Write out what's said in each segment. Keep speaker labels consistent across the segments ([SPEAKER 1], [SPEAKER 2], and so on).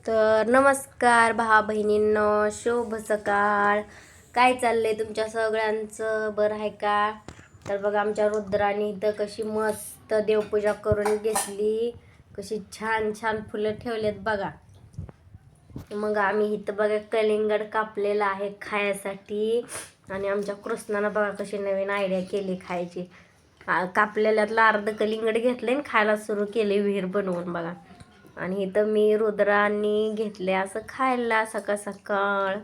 [SPEAKER 1] तर नमस्कार भावा बहिणींनो, शुभ सकाळ. काय चाललंय तुमच्या सगळ्यांचं, बरं आहे का? तर बघा आमच्या रुद्राने इथं कशी मस्त देवपूजा करून घेतली, कशी छान छान फुलं ठेवलेत बघा. मग आम्ही इथं बघा कलिंगड कापलेलं आहे खायसाठी. आणि आमच्या कृष्णानं बघा कशी नवीन आयडिया केली खायची. कापलेल्यातलं अर्ध कलिंगड घेतले आणि खायला सुरू केले विहीर बनवून बघा. आणि इथं मी रुद्रांनी घेतले असं खायला सकाळ सकाळ.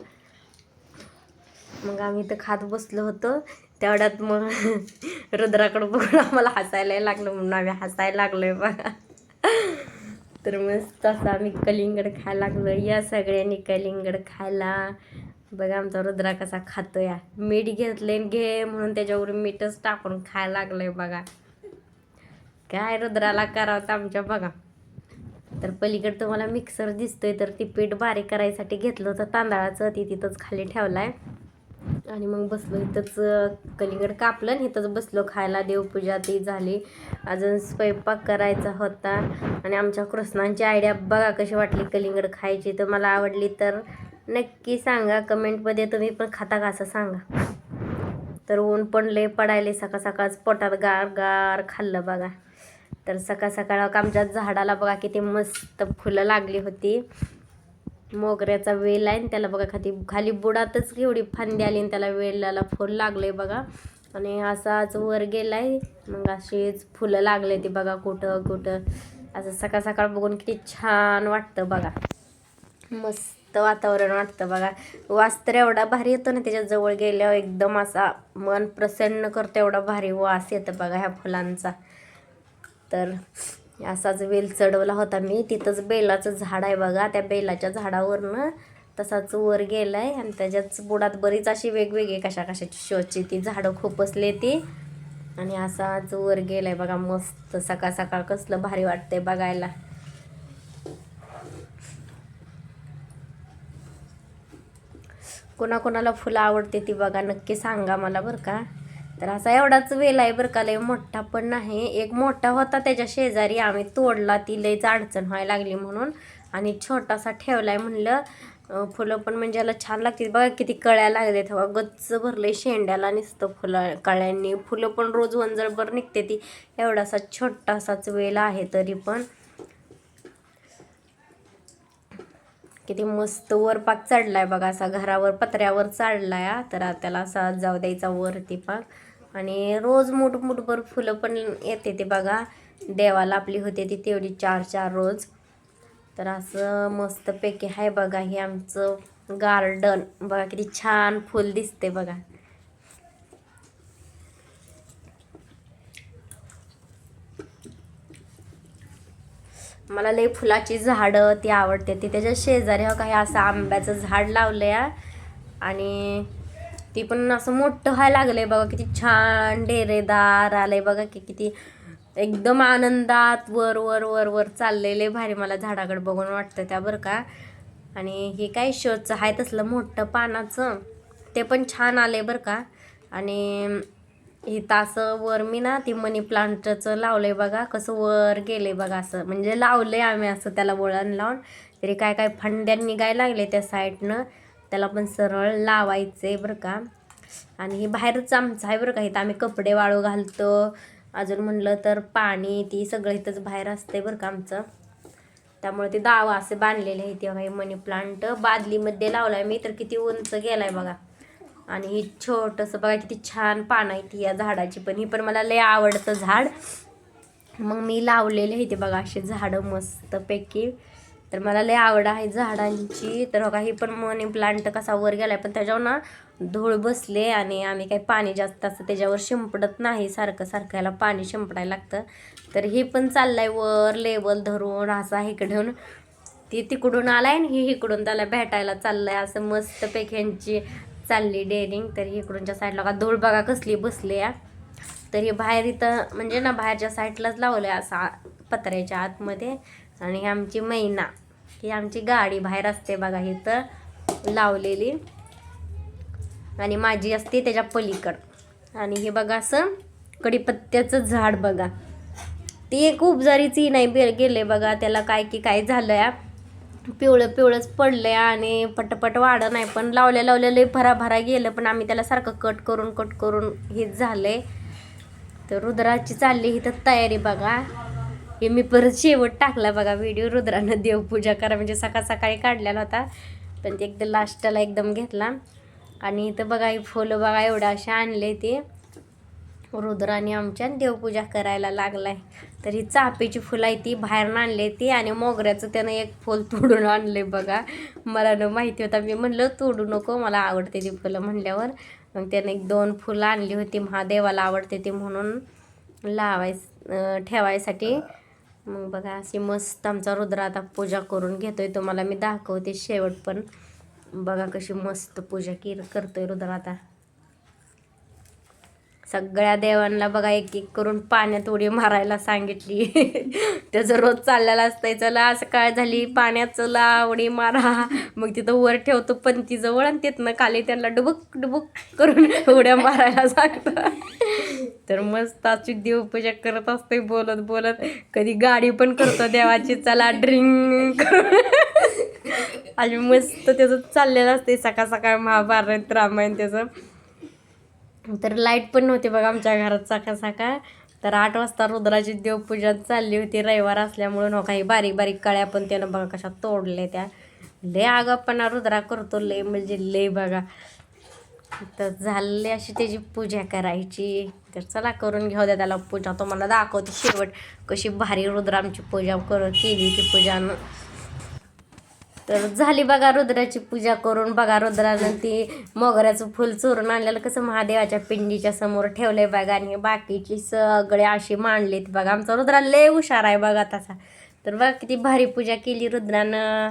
[SPEAKER 1] मग आम्ही इथं खात बसलो होतो. तेवढ्यात मग रुद्राकडे बघून आम्हाला हसायला लागलं, म्हणून आम्ही हसायला लागलोय बघा. तर मस्त असं आम्ही कलिंगड खायला लागलो. या सगळ्यांनी कलिंगड खायला. बघा आमचा रुद्रा कसा खातोय. मीठ घेतले घे म्हणून त्याच्यावर मीठच टाकून खायला लागलंय बघा. काय रुद्राला करावं आमच्या बघा. तर पलीकडे तुम्हाला मिक्सर दिसतोय, तर ती पीठ बारीक करायसाठी घेतलं होतं तांदळाचं, ती तिथंच खाली ठेवलाय. आणि मग बसलो इथंच, कलिंगड कापलं आणि इथंच बसलो खायला. देवपूजा ती झाली, अजून स्वयंपाक करायचा होता. आणि आमच्या कृष्णांची आयडिया बघा कशी वाटली कलिंगड खायची. तर मला आवडली तर नक्की सांगा कमेंटमध्ये, तुम्ही पण खाता का असं सांगा. तर ऊन पण लय पडायले, सकाळ सकाळच पोटात गार गार खाल्लं बघा. तर सकाळ सकाळ आमच्या झाडाला बघा किती मस्त फुलं लागली होती. मोगऱ्याचा वेल आहे, त्याला बघा खाली बुडातच एवढी फांदी आली आणि त्याला वेलाला फुल लागले बघा. आणि असाच वर गेलाय, मग अशीच फुलं लागले ती बघा कुठं कुठं. असं सकाळ सकाळ बघून किती छान वाटतं बघा. मस्त वातावरण वाटतं बघा. वास तर एवढा भारी येतो ना, त्याच्या जवळ गेल्यावर एकदम असा मन प्रसन्न करतो, एवढा भारी वास येतं बघा ह्या फुलांचा. तर असाच वेल चढवला होता मी. तिथंच बेलाचं झाड आहे बघा, त्या बेलाच्या झाडावरनं तसाच वर गेलाय. आणि त्याच्याच बुडात बरीच अशी वेगवेगळी कशा कशाची शोची ती झाडं खुपसले ती. आणि असाच वर गेलाय बघा. मस्त सकाळ सकाळ कसलं भारी वाटतंय बघायला. कोणाकोणाला फुलं आवडते ती बघा नक्की सांगा मला बरं का. तर असा एवढाच वेल आहे बरं का, लय मोठा पण नाही. एक मोठा होता त्याच्या शेजारी, आम्ही तोडला, ती लयच अडचण व्हायला लागली म्हणून. आणि छोटासा ठेवलाय म्हणलं. फुलं पण म्हणजे याला छान लागते बघा. किती कळ्या लागले तेव्हा, गच्च भरले शेंड्याला नुसतं फुलं कळ्यांनी. फुलं पण रोज वंजळभर निघते ती. एवढासा छोटासाच वेल आहे तरी पण किती मस्त वर पाक चढलाय बघा. असा घरावर पत्र्यावर चढलाय. तर त्याला असा जाऊ द्यायचा वरती पाक. आणि रोज मुठभर फुलं पण येते ते बघा. देवाला आपली होते ती तेवढी 4-4 रोज. तर असं मस्तपैकी आहे बघा हे आमचं गार्डन. बघा किती छान फुल दिसते बघा. मला लई फुलाची झाडं ती आवडते. ती त्याच्या शेजारी हो काही असं आंब्याचं झाड लावलंय. आणि ती पण असं मोठं व्हायला लागलंय बघा. किती छान डेरेदार आलंय बघा. किती एकदम आनंदात वर वर वर वर चाललेले भारी. मला झाडाकडे बघून वाटतं त्या बरं का. आणि हे काय शोचं आहे तसलं मोठं पानाचं, ते पण छान आलंय बरं का. आणि इथं असं वर मी ना ती मनी प्लांटचं लावलंय बघा. कसं वर गेले बघा. असं म्हणजे लावलंय आम्ही असं त्याला वळण लावून. तरी काय काय फांद्या निघायला लागले त्या साईडनं. त्याला पण सरळ लावायचे बरं का. आणि हे बाहेरच आमचं आहे बरं का. इथं आम्ही कपडे वाळू घालतो. अजून म्हणलं तर पाणी ती सगळं इथंच बाहेर असते बरं का आमचं. त्यामुळे ते दावा असे बांधलेले आहे. तेव्हा हे मनी प्लांट बादलीमध्ये लावलाय मी, तर किती उंच गेलाय बघा. आणि ही छोटंसं बघा किती छान पानं आहेत या झाडाची पण. ही पण मला लय आवडतं झाड. मग मी लावलेले आहे ते बघा असे झाडं मस्तपैकी. तर मला लय आवड आहे झाडांची. तर बघा ही पण मनी प्लांट कसा वर गेलाय, पण त्याच्यावर ना धूळ बसले. आणि आम्ही काही पाणी जास्त असं त्याच्यावर शिंपडत नाही, सारखं सारखं याला पाणी शिंपडायला लागतं. तर ही पण चाललाय वर लेवल धरून असा इकडून. ती तिकडून आलाय आणि ही इकडून त्याला भेटायला चाललाय. असं मस्तपैकी ह्यांची चालली डेअरिंग. तर इकडूनच्या साईडला का धूळ बघा कसली बसली या. तर हे बाहेर इथं म्हणजे ना बाहेरच्या साईडलाच लावलंय असा पत्र्याच्या आतमध्ये. आणि ही आमची मैना, ही आमची गाडी बाहेर असते बघा इथं लावलेली. आणि माझी असते त्याच्या पलीकड. आणि हे बघा असं कडीपत्त्याचं झाड बघा. ती एक उपजारीची नाही गेले बघा. त्याला काय की काय झालं या, पिवळं पिवळंच पडलंय आणि पटपट वाढ नाही, पण लावल्या लय भरा गेलं, पण आम्ही त्याला सारखं कट करून हेच झालंय. तर रुद्राची चालली ही तर तयारी बघा. हे मी परत शेवट टाकला बघा व्हिडिओ. रुद्रानं देवपूजा करा म्हणजे सकाळी काढलेला होता, पण ते एकदम लास्टला एकदम घेतला. आणि इथं बघा ही फुलं बघा एवढ्या अशा आणले ते रुद्राने आमच्या देवपूजा करायला लागलाय. तर ही चाफेची फुलं आहे ती बाहेरनं आणली ती, आणि मोगऱ्याचं त्यानं एक फुल तोडून आणले बघा. मला न माहिती होता, मी म्हणलं तोडू नको, मला आवडते ती फुलं म्हणल्यावर. मग त्यानं 1-2 फुलं आणली होती, महादेवाला आवडते ती म्हणून ठेवायसाठी. मग बघा अशी मस्त आमचा रुद्र आता पूजा करून घेतोय. तुम्हाला मी दाखवते शेवट, पण बघा कशी मस्त पूजा करतोय रुद्र आता. सगळ्या देवांना बघा एक करून पाण्यात उडी मारायला सांगितली. त्याचं रोज चाललेलं असतंय, चला असं काय झाली पाण्यात चला उडी मारा. मग तिथं वर ठेवतो पंतीजवळ आणि तिथनं खाली त्यांना डुबुक करून उड्या मारायला सांगतो. तर मस्त अशी देवपूजा करत असते बोलत. कधी गाडी पण करतो देवाची, चला ड्रिंक आणि मस्त त्याचं चाललेलं असते सकाळ महाभारत रामायण त्याचं. तर लाईट पण नव्हती बघा आमच्या घरात सकाळ. तर 8 वाजता रुद्राची देवपूजा चालली होती, रविवार असल्यामुळं. नो काही बारीक कळ्या पण त्यानं बघा कशा तोडले त्या. लय आगापणा रुद्रा करतो, लय म्हणजे लय बघा. तर झाले अशी त्याची पूजा करायची. तर चला करून घेऊ द्या त्याला पूजा. तुम्हाला दाखवते शेवट कशी भारी रुद्र आमची पूजा केली ती पूजानं. तर झाली बघा रुद्राची पूजा करून. बघा रुद्रानं ती मोगऱ्याचं फुल चोरून आणलेलं कसं महादेवाच्या पिंडीच्या समोर ठेवलंय बघा, आणि बाकीची सगळे अशी मांडलीत बघा. आमचा रुद्रा लय हुशार आहे बघा तसा. तर बघा किती भारी पूजा केली रुद्रानं.